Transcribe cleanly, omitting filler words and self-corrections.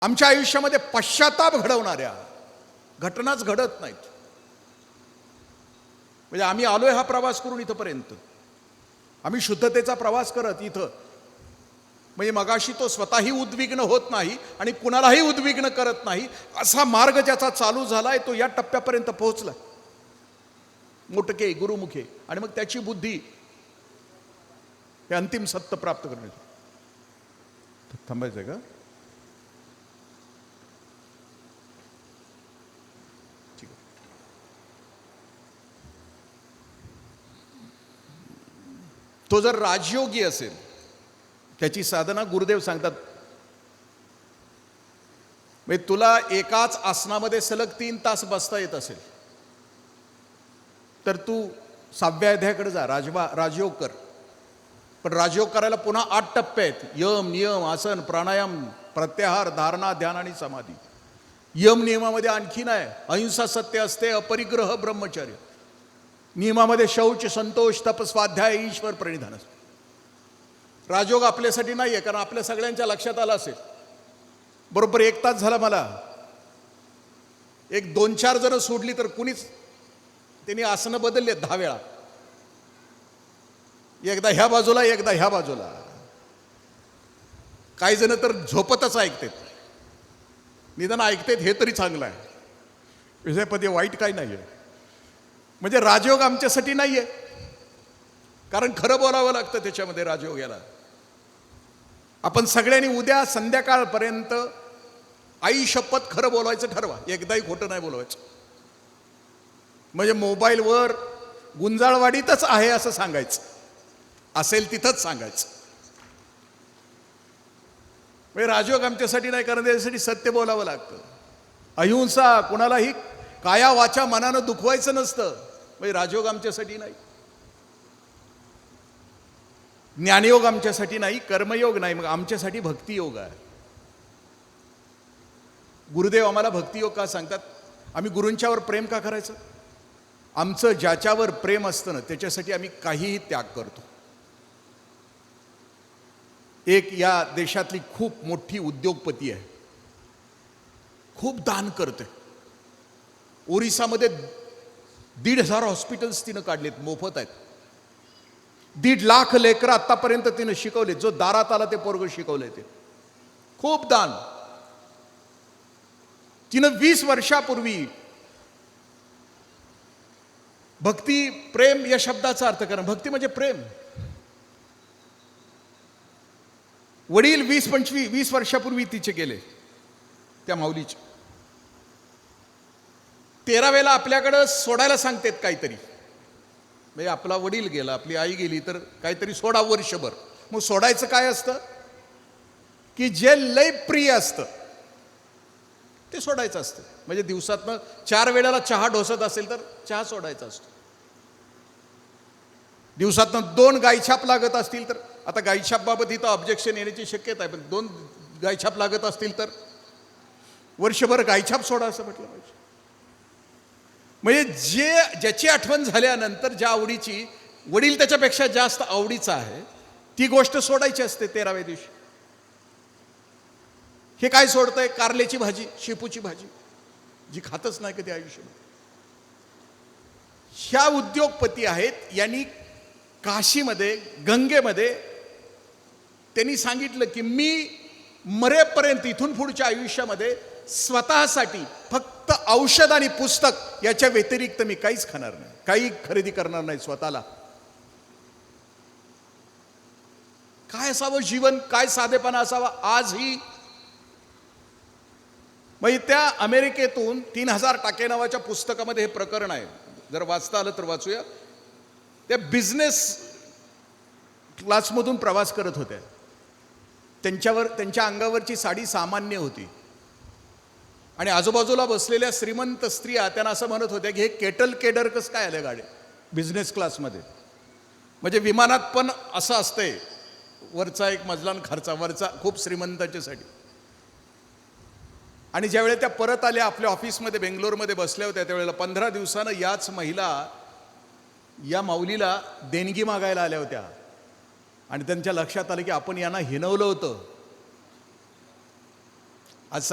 आमच्या आयुष्यामध्ये पश्चाताप घडवणाऱ्या घटनाच घडत नाहीत. म्हणजे आम्ही आलोय हा प्रवास करून इथपर्यंत, आम्ही शुद्धतेचा प्रवास करत इथं, म्हणजे मगाशी तो स्वतःही उद्विग्न होत नाही आणि कुणालाही उद्विग्न करत नाही असा मार्ग ज्याचा चालू झालाय तो या टप्प्यापर्यंत पोहोचला, मोटके गुरुमुखे, आणि मग त्याची बुद्धी हे अंतिम सत्य प्राप्त करणे. थांबायचंय का? ठीक आहे. तो जर राजयोगी असेल, त्याची साधना गुरुदेव सांगतात, म्हणजे तुला एकाच आसनामध्ये सलग 3 तास बसता येत असेल तर तू 6व्या अध्यायाकडे जा, राजयोग कर. पण राजयोग करायला पुन्हा 8 टप्पे आहेत. यम, नियम, आसन, प्राणायाम, प्रत्याहार, धारणा, ध्यान आणि समाधी. यम नियमामध्ये आणखीन आहे, अहिंसा, सत्य असते, अपरिग्रह, ब्रह्मचर्य. नियमामध्ये शौच, संतोष, तप, स्वाध्याय, ईश्वर प्रणिधान असते. राजयोग आपल्यासाठी नाही आहे, कारण आपल्या सगळ्यांच्या लक्षात आलं असेल. बरोबर 1 तास झाला मला, एक 2-4 जण सोडली तर कुणीच, त्यांनी आसनं बदलले 10 वेळा, एकदा ह्या बाजूला एकदा ह्या बाजूला. काही जण तर झोपतच ऐकतात. निदान ऐकतात हे तरी चांगलं आहे, विषयपदी वाईट काही नाही आहे. म्हणजे राजयोग आमच्यासाठी नाही आहे, कारण खरं बोलावं लागतं त्याच्यामध्ये राजयोग याला. आपण सगळ्यांनी उद्या संध्याकाळपर्यंत आई शपथ खरं बोलायचं ठरवा, एकदाही खोटं नाही बोलवायचं. म्हणजे मोबाईलवर गुंजाळवाडीतच आहे असं सांगायचं, असेल तिथंच सांगायचं. म्हणजे राजयोग आमच्यासाठी नाही, कारण त्याच्यासाठी सत्य बोलावं लागतं. अहिंसा, कुणालाही काया वाचा मनानं दुखवायचं नसतं, म्हणजे राजयोग आमच्यासाठी नाही. ज्ञानयोग आमच्यासाठी नाही, कर्मयोग नाही, मग आमच्यासाठी भक्तियोग आहे. गुरुदेव आम्हाला भक्तियोग का सांगतात? आम्ही गुरूंच्यावर प्रेम का करायचं? आमचं ज्याच्यावर प्रेम असतं ना त्याच्यासाठी आम्ही काहीही त्याग करतो. एक या देशातली खूप मोठी उद्योगपती आहे, खूप दान करते. ओरिसामध्ये 1,500 हॉस्पिटल्स तिनं काढलेत, मोफत आहेत. 1.5 लाख लेकरं आतापर्यंत तिनं शिकवले, जो दारात आला ते पोरग शिकवले. ते खूप दान. तिनं 20 वर्षापूर्वी भक्ती, प्रेम या शब्दाचा अर्थ करा. भक्ती म्हणजे प्रेम. वडील 20 वर्षापूर्वी तिचे गेले, त्या माऊलीचे. 13 वेळेला आपल्याकडं सोडायला सांगतात काहीतरी. म्हणजे आपला वडील गेला, आपली आई गेली तर काहीतरी सोडा वर्षभर. मग सोडायचं काय असतं की जे लय प्रिय असतं ते सोडायचं असतं. म्हणजे दिवसातनं 4 वेळेला चहा ढोसत असेल तर चहा सोडायचा असतो. दिवसातनं 2 गायछाप लागत असतील तर, आता गायछाप बाबत इथं ऑब्जेक्शन येण्याची शक्यता आहे, पण 2 गायछाप लागत असतील तर वर्षभर गायछाप सोडा असं म्हटलं पाहिजे. म्हणजे ज्याची आठवण झाल्यानंतर ज्या आवडीची, वडील त्याच्यापेक्षा जास्त आवडीचा आहे, ती गोष्ट सोडायची असते 13व्या दिवशी. हे काय सोडतंय? कारल्याची भाजी, शेपूची भाजी, जी खातच नाही कधी आयुष्यात. ह्या उद्योगपती आहेत. यांनी काशीमध्ये, गंगेमध्ये त्यांनी सांगितलं की मी मरेपर्यंत, इथून पुढच्या आयुष्यामध्ये स्वतःसाठी फक्त औषध आणि पुस्तक याच्या व्यतिरिक्त मी काहीच खाणार नाही, काही खरेदी करणार नाही स्वतःला. काय असावं जीवन, काय साधेपणा असावा. आजही मग त्या अमेरिकेतून 3000 टाके नावाच्या पुस्तकामध्ये हे प्रकरण आहे, जर वाचता आलं तर वाचूया. त्या बिझनेस क्लासमधून प्रवास करत होत्या. त्यांच्या अंगावरची साडी सामान्य होती आणि आजूबाजूला बसलेल्या श्रीमंत स्त्रिया त्यांना असं म्हणत होत्या की हे केटल केडर कसं काय आलं गाडी बिझनेस क्लासमध्ये. म्हणजे विमानात पण असं असतंय, वरचा एक मजला खर्चा, वरचा खूप श्रीमंतांच्यासाठी. आणि ज्यावेळेला त्या परत आल्या आपल्या ऑफिसमध्ये, बेंगलोरमध्ये बसल्या होत्या, त्यावेळेला 15 दिवसानं याच महिला या माऊलीला देणगी मागायला आल्या होत्या. आणि त्यांच्या लक्षात आलं की आपण यांना हिनवलं होतं. आज